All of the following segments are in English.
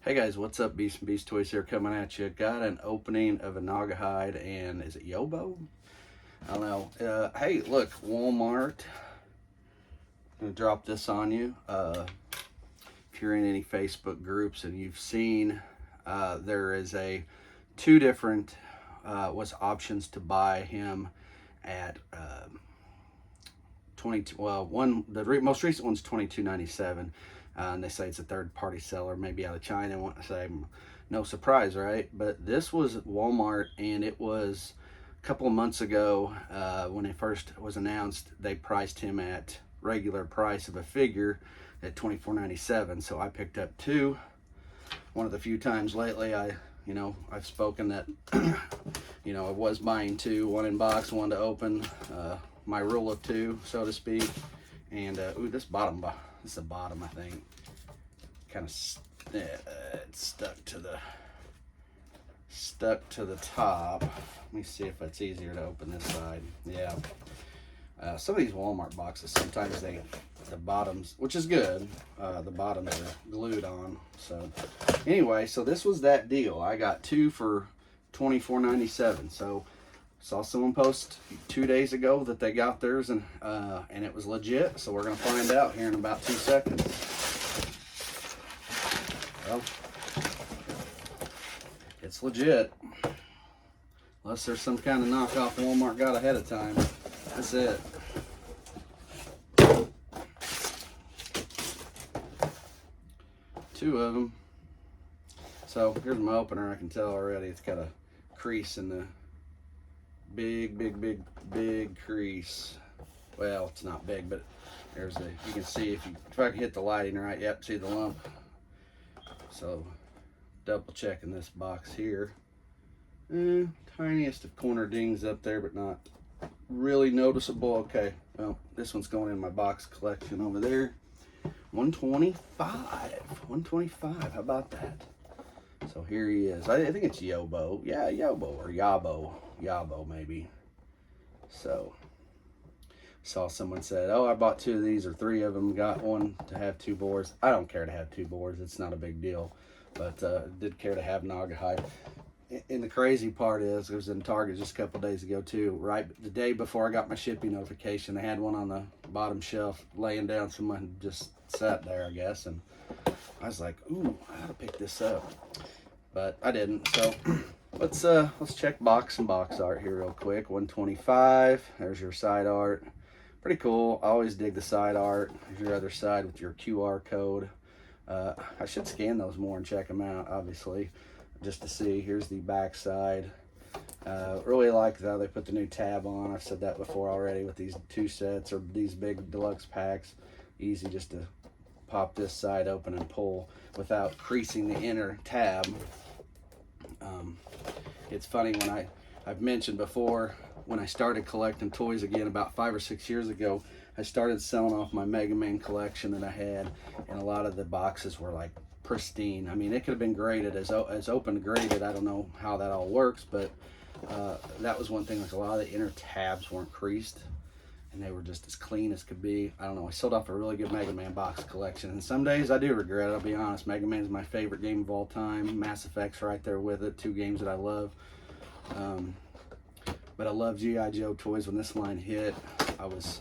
Hey guys, what's up? Beast and Beast Toys here coming at you. Got an opening of a Gnawgahyde and is it Yobbo? I don't know. Hey, look, Walmart. I'm gonna drop this on you. If you're in any Facebook groups and you've seen, there is two different was options to buy him at 22. Well, most recent one's $22.97. And they say it's a third-party seller, maybe out of China. I want to say, no surprise, right? But this was at Walmart, and it was a couple of months ago when it first was announced. They priced him at regular price of a figure at $24.97. So I picked up two. One of the few times lately I've spoken that I was buying two, one in box, one to open. My rule of two, so to speak. And ooh, this is the bottom, I think. Kind of it's stuck to the top. Let me see if it's easier to open this side. Yeah. Some of these Walmart boxes, sometimes the bottoms, which is good, the bottoms are glued on. So anyway, so this was that deal. I got two for $24.97. So saw someone post 2 days ago that they got theirs and it was legit. So we're gonna find out here in about 2 seconds. Well, it's legit. Unless there's some kind of knockoff Walmart got ahead of time. That's it. Two of them. So here's my opener. I can tell already it's got a crease in the big crease. Well, it's not big, but you can see if I can hit the lighting right. Yep, see the lump. So double checking this box here. Tiniest of corner dings up there, but not really noticeable. Okay, well, this one's going in my box collection over there. 125. How about that? So here he is. I think it's Yobbo. Yeah, Yobbo or Yobbo maybe. So saw someone said, oh, I bought two of these or three of them, got one to have two bores. I don't care to have two bores. It's not a big deal, but did care to have Gnawgahyde. And the crazy part is, it was in Target just a couple days ago too, right the day before I got my shipping notification. They had one on the bottom shelf laying down. Someone just sat there, I guess, and I was like, ooh, I gotta pick this up, but I didn't. So let's check box and box art here real quick. 125. There's your side art. Pretty cool. I always dig the side art. Here's your other side with your QR code. I should scan those more and check them out, obviously, just to see. Here's the back side. Really like how they put the new tab on. I've said that before already with these two sets or these big deluxe packs. Easy just to pop this side open and pull without creasing the inner tab. It's funny, when I've mentioned before, when I started collecting toys again about 5 or 6 years ago, I started selling off my Mega Man collection that I had, and a lot of the boxes were like pristine. I mean, it could have been graded as open graded. I don't know how that all works, but that was one thing. Like, a lot of the inner tabs weren't creased, and they were just as clean as could be. I don't know. I sold off a really good Mega Man box collection, and some days I do regret it, I'll be honest. Mega Man's my favorite game of all time. Mass Effect's right there with it. Two games that I love. But I love G.I. Joe toys. When this line hit, I was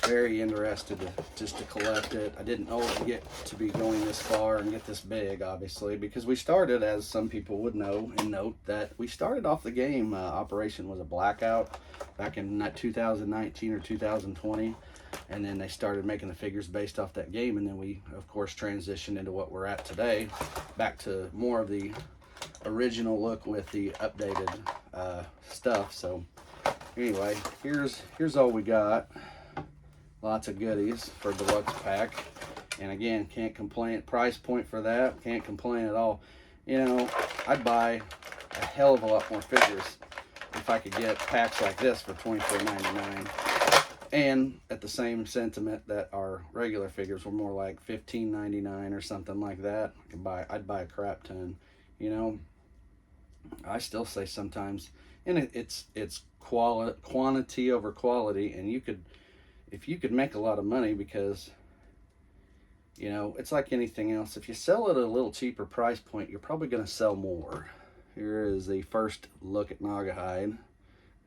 very interested to collect it. I didn't know it would get to be going this far and get this big, obviously, because we started, as some people would know and note, that we started off the game. Operation was a blackout back in 2019 or 2020, and then they started making the figures based off that game, and then we, of course, transitioned into what we're at today, back to more of the original look with the updated stuff. So anyway, here's all we got. Lots of goodies for a deluxe pack, and again, can't complain. Price point for that, can't complain at all. You know, I'd buy a hell of a lot more figures if I could get packs like this for $24.99, and at the same sentiment that our regular figures were more like $15.99 or something like that. I'd buy a crap ton. You know, I still say sometimes, and it's quantity over quality, and if you could make a lot of money, because You know, it's like anything else. If you sell it at a little cheaper price point, you're probably going to sell more. Here is the first look at Gnawgahyde.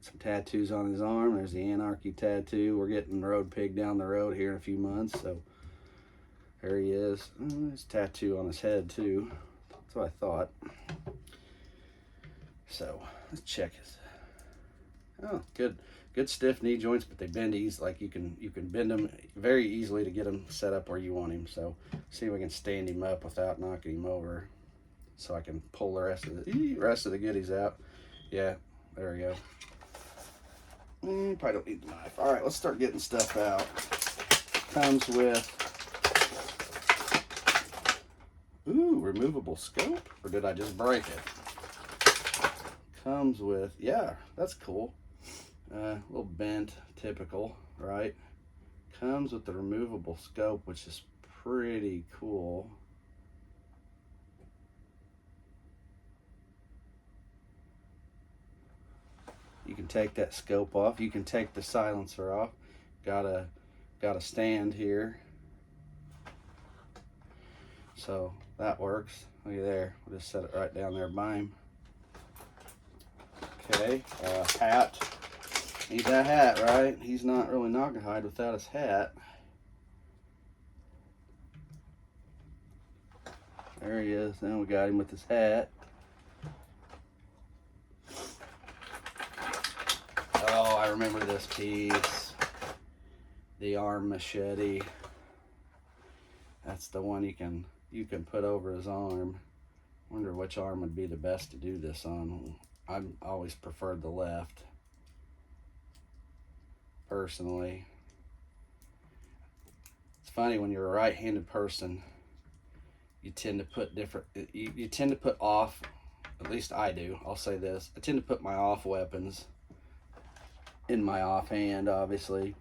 Some tattoos on his arm. There's the Anarchy tattoo. We're getting Road Pig down the road here in a few months, so there he is. There's a tattoo on his head too. That's what I thought. So let's check his. Oh, good stiff knee joints, but they bend easy. Like you can bend them very easily to get them set up where you want him. So see if we can stand him up without knocking him over, so I can pull the rest of the goodies out. Yeah, there we go. Probably don't need the knife. All right, let's start getting stuff out. Comes with, ooh, removable scope, or did I just break it? Comes with, yeah, that's cool. A little bent, typical, right? Comes with the removable scope, which is pretty cool. You can take that scope off. You can take the silencer off. Got a stand here, so that works. Look at there. We'll just set it right down there by him. Okay, hat. Need that hat, right? He's not really Gnawgahyde without his hat. There he is. Now we got him with his hat. Oh, I remember this piece. The arm machete. That's the one you can put over his arm. Wonder which arm would be the best to do this on. I always preferred the left, personally. It's funny, when you're a right-handed person, you tend to put you tend to put off, at least I do, I'll say this, I tend to put my off weapons in my off hand. Obviously,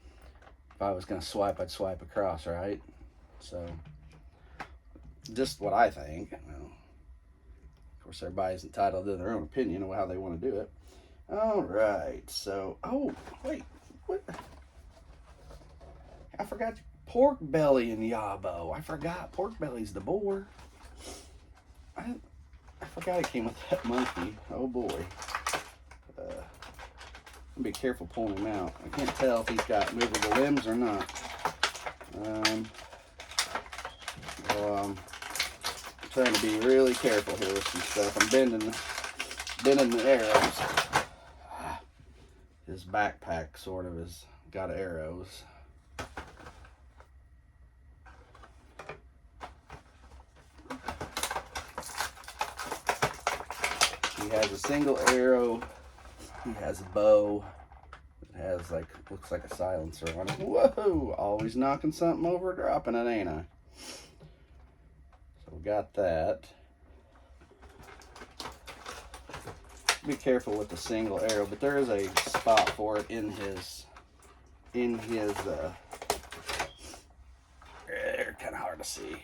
if I was going to swipe, I'd swipe across, right? So, just what I think. Well, of course, everybody's entitled to their own opinion of how they want to do it. All right, so, oh, wait, what? I forgot Porkbelly and Yobbo. I forgot Porkbelly's the boar. I forgot it came with that monkey. Oh boy. Be careful pulling him out. I can't tell if he's got movable limbs or not. I'm trying to be really careful here with some stuff. I'm bending the arrows. His backpack sort of has got arrows. He has a single arrow. He has a bow. It has looks like a silencer on it. Whoa! Always knocking something over, dropping it, ain't I? So we got that. Be careful with the single arrow, but there is a spot for it in his kind of hard to see.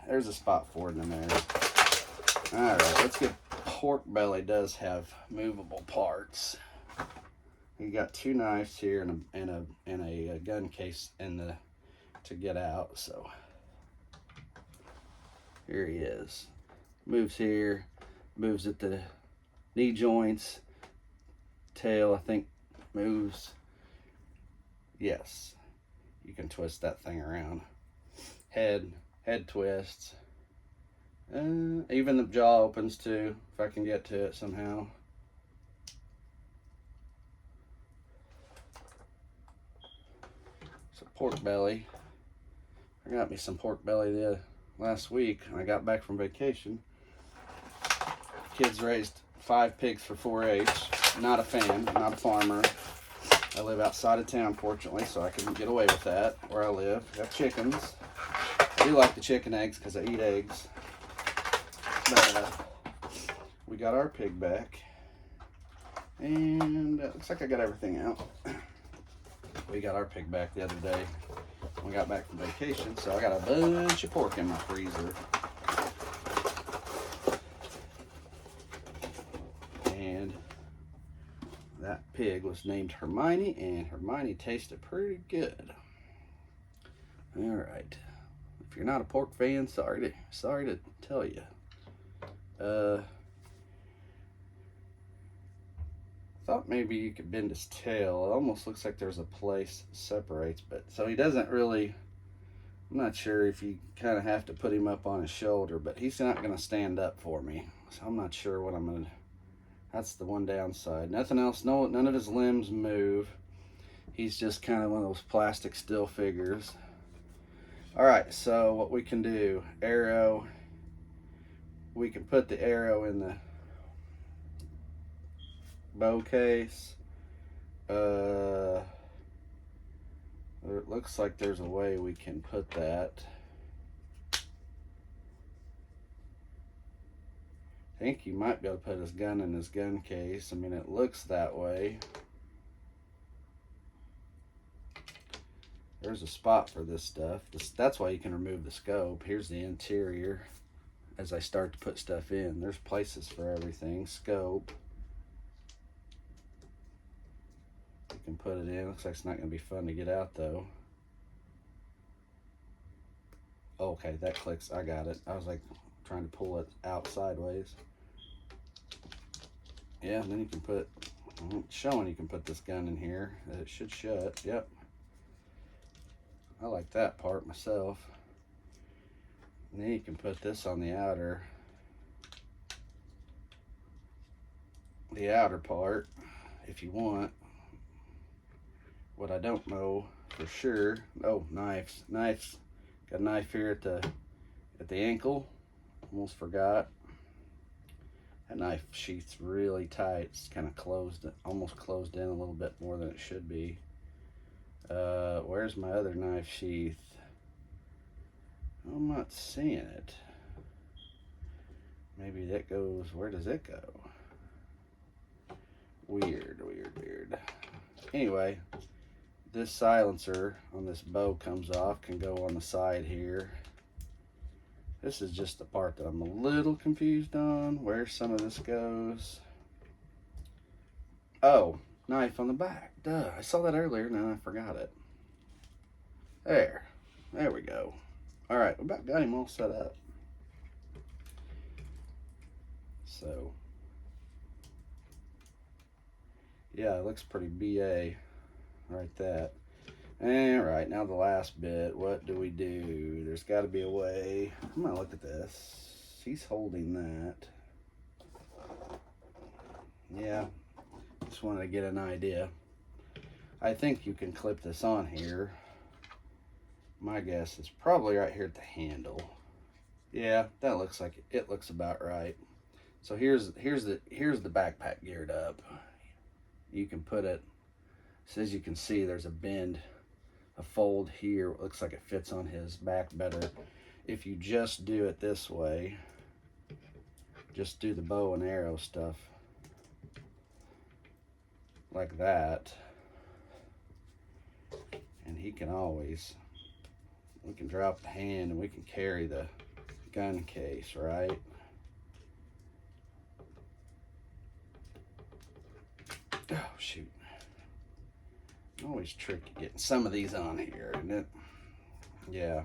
There's a spot for it in there. All right, let's get. Porkbelly does have movable parts. You got two knives here and a gun case to get out. So here he is. Moves here, moves at the knee joints. Tail, I think, moves. Yes, you can twist that thing around. Head twists. Even the jaw opens too, if I can get to it somehow. So Porkbelly. I got me some Porkbelly last week when I got back from vacation. Kids raised 5 pigs for 4-H. Not a fan, not a farmer. I live outside of town, fortunately, so I can get away with that where I live. Got chickens. I do like the chicken eggs because I eat eggs. But we got our pig back, and it looks like I got everything out. We got our pig back the other day when we got back from vacation, so I got a bunch of pork in my freezer. And that pig was named Hermione, and Hermione tasted pretty good. All right, If you're not a pork fan, sorry to tell you. Thought maybe you could bend his tail. It almost looks like there's a place that separates, but so he doesn't really. I'm not sure if you kind of have to put him up on his shoulder, but he's not going to stand up for me. So I'm not sure what I'm going to. That's the one downside. Nothing else. No, none of his limbs move. He's just kind of one of those plastic still figures. All right, so what we can do, arrow. We can put the arrow in the bow case. It looks like there's a way we can put that. I think you might be able to put his gun in his gun case. I mean, it looks that way. There's a spot for this stuff. That's why you can remove the scope. Here's the interior. As I start to put stuff in, there's places for everything. Scope. You can put it in. Looks like it's not going to be fun to get out though. Okay, that clicks. I got it. I was like trying to pull it out sideways. Yeah, and then you can put, it's showing you can put this gun in here. It should shut. Yep. I like that part myself. And then you can put this on the outer part if you want. What I don't know for sure. Oh, knives. Got a knife here at the ankle. Almost forgot. That knife sheath's really tight. It's kind of closed, almost closed in a little bit more than it should be. Where's my other knife sheath? I'm not seeing it. Maybe that goes, where does it go? Weird. Anyway, this silencer on this bow comes off, can go on the side here. This is just the part that I'm a little confused on, where some of this goes. Oh, knife on the back. Duh, I saw that earlier, now I forgot it. There we go. All right, we about got him all set up. So, yeah, it looks pretty BA, right that. All right, now the last bit, what do we do? There's got to be a way. I'm gonna look at this. He's holding that. Yeah, just wanted to get an idea. I think you can clip this on here. My guess is probably right here at the handle. Yeah, that looks like it looks about right. So here's the backpack geared up. You can put it, so as you can see, there's a bend, a fold here. It looks like it fits on his back better. If you just do it this way, just do the bow and arrow stuff like that, and he can always, we can drop the hand and we can carry the gun case, right? Oh shoot, always tricky getting some of these on here, isn't it? Yeah,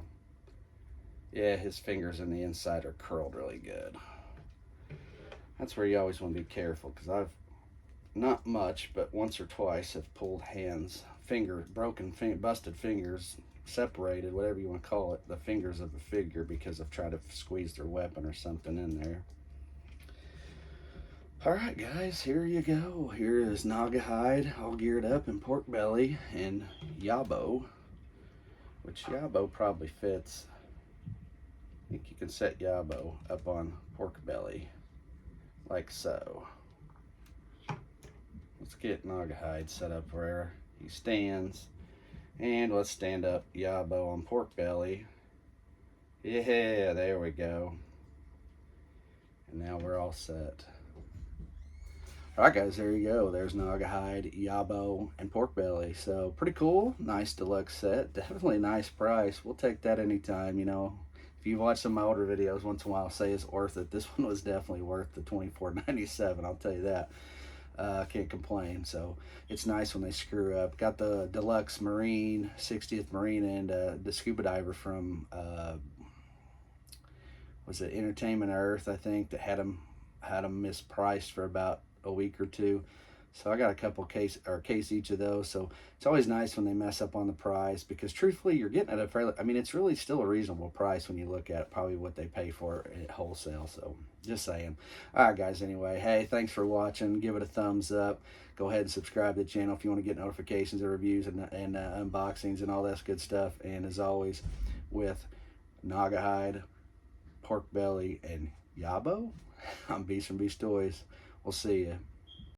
his fingers in the inside are curled really good. That's where you always want to be careful, because I've not much, but once or twice have pulled hands, busted fingers, separated, whatever you want to call it, the fingers of a figure, because I've tried to squeeze their weapon or something in there. All right, guys, here you go. Here is Gnawgahyde all geared up in Porkbelly and Yobbo, which Yobbo probably fits. I think you can set Yobbo up on Porkbelly like so. Let's get Gnawgahyde set up where he stands, and let's stand up Yobbo on Porkbelly. Yeah, there we go. And now we're all set. All right, guys, there you go. There's Gnawgahyde, Yobbo, and Porkbelly. So pretty cool. Nice deluxe set. Definitely a nice price. We'll take that anytime, you know. If you've watched some of my older videos once in a while, say it's worth it. This one was definitely worth the $24.97, I'll tell you that. Can't complain. So it's nice when they screw up. Got the deluxe Marine, 60th Marine, and the scuba diver from was it Entertainment Earth, I think, that had them mispriced for about a week or two. So I got a couple case each of those. So it's always nice when they mess up on the price, because truthfully, you're getting at a fairly, I mean, it's really still a reasonable price when you look at probably what they pay for at wholesale. So just saying. All right, guys. Anyway, hey, thanks for watching. Give it a thumbs up. Go ahead and subscribe to the channel if you want to get notifications of reviews and unboxings and all that good stuff. And as always, with Gnawgahyde, Porkbelly, and Yobbo, I'm Beast from Beast Toys. We'll see you.